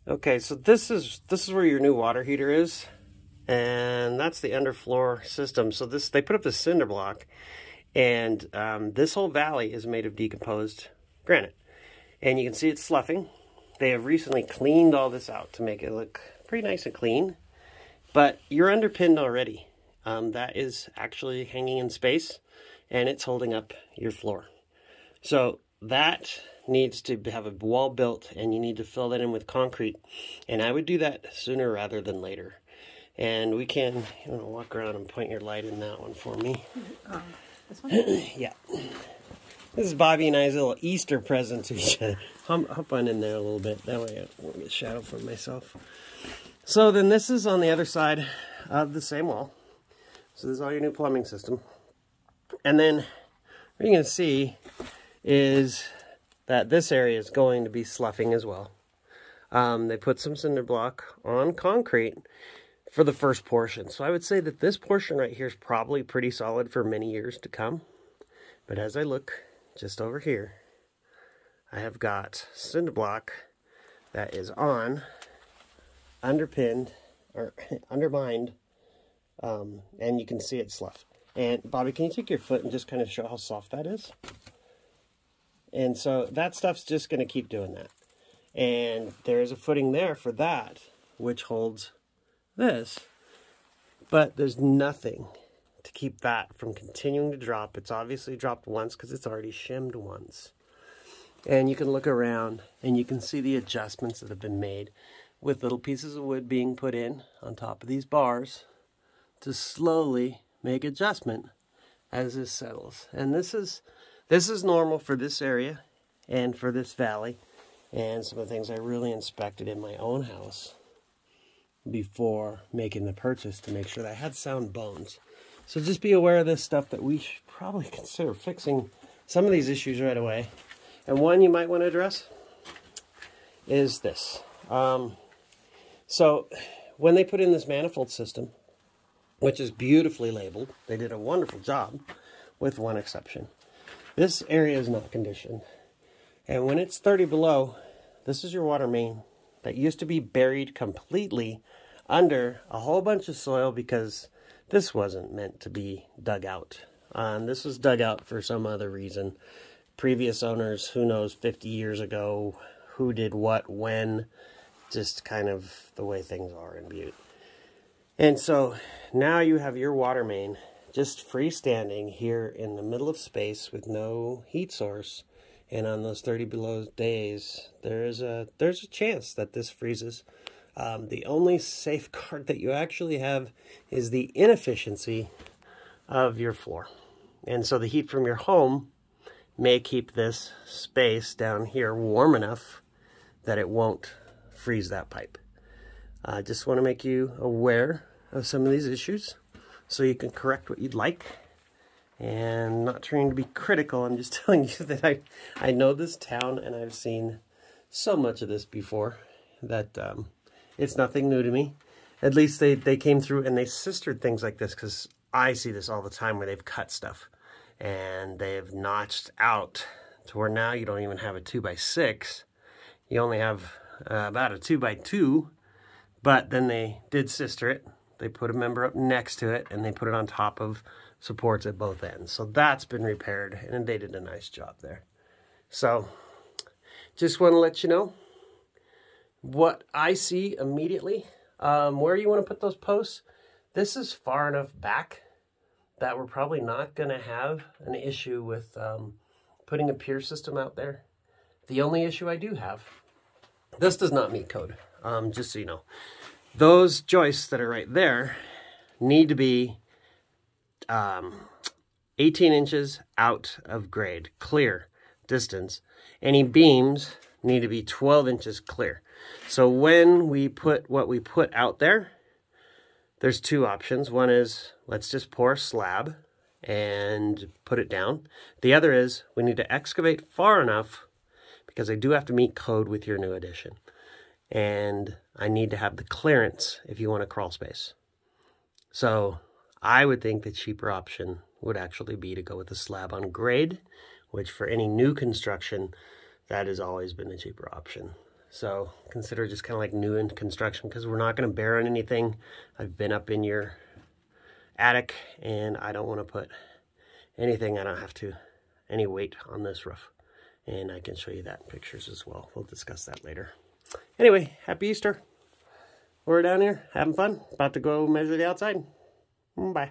Okay, so this is where your new water heater is, and that's the underfloor system. So they put up this cinder block, and this whole valley is made of decomposed granite, and you can see it's sloughing. They have recently cleaned all this out to make it look pretty nice and clean, but you're underpinned already. That is actually hanging in space, and it's holding up your floor. So that needs to have a wall built, and you need to fill that in with concrete. And I would do that sooner rather than later. And we can, walk around and point your light in that one for me. This one? Yeah. This is Bobby and I's little Easter present to each other. Hop on in there a little bit. That way I won't get shadow from myself. So then this is on the other side of the same wall. So this is all your new plumbing system. And then what you're going to see is that this area is going to be sloughing as well. They put some cinder block on concrete for the first portion. So I would say that this portion right here is probably pretty solid for many years to come. But as I look just over here, I have got cinder block that is underpinned, or undermined, and you can see it slough. And Bobby, can you take your foot and just kind of show how soft that is? And so that stuff's just going to keep doing that. And there's a footing there for that, which holds this. But there's nothing to keep that from continuing to drop. It's obviously dropped once because it's already shimmed once. And you can look around and you can see the adjustments that have been made with little pieces of wood being put in on top of these bars to slowly make adjustment as this settles. And this is normal for this area and for this valley, and some of the things I really inspected in my own house before making the purchase to make sure that I had sound bones. So just be aware of this stuff, that we should probably consider fixing some of these issues right away. And one you might want to address is this. So when they put in this manifold system, which is beautifully labeled, they did a wonderful job with one exception. This area is not conditioned. And when it's 30 below, this is your water main that used to be buried completely under a whole bunch of soil because this wasn't meant to be dug out. This was dug out for some other reason. Previous owners, who knows, 50 years ago, who did what, when, just kind of the way things are in Butte. And so now you have your water main just freestanding here in the middle of space with no heat source. And on those 30 below days, there's a chance that this freezes. The only safeguard that you actually have is the inefficiency of your floor. And so the heat from your home may keep this space down here warm enough that it won't freeze that pipe. I just want to make you aware of some of these issues so you can correct what you'd like. And not trying to be critical, I'm just telling you that I know this town and I've seen so much of this before that it's nothing new to me. At least they came through and they sistered things like this, because I see this all the time where they've cut stuff and they've notched out to where now you don't even have a 2x6. You only have about a 2x2, but then they did sister it. They put a member up next to it and they put it on top of supports at both ends. So that's been repaired and they did a nice job there. So just want to let you know what I see immediately. Where you want to put those posts, this is far enough back that we're probably not going to have an issue with putting a pier system out there. The only issue I do have, this does not meet code, just so you know. Those joists that are right there need to be 18 inches out of grade, clear distance. Any beams need to be 12 inches clear. So when we put what we put out there, there's two options. One is let's just pour a slab and put it down. The other is we need to excavate far enough, because I do have to meet code with your new addition. And I need to have the clearance if you want a crawl space. So I would think the cheaper option would actually be to go with a slab on grade, which for any new construction, that has always been a cheaper option. So consider just kind of like new in construction, because we're not going to bear on anything. I've been up in your attic and I don't want to put anything, I don't have to, any weight on this roof. And I can show you that in pictures as well. We'll discuss that later. Anyway, happy Easter. We're down here having fun. About to go measure the outside. Bye.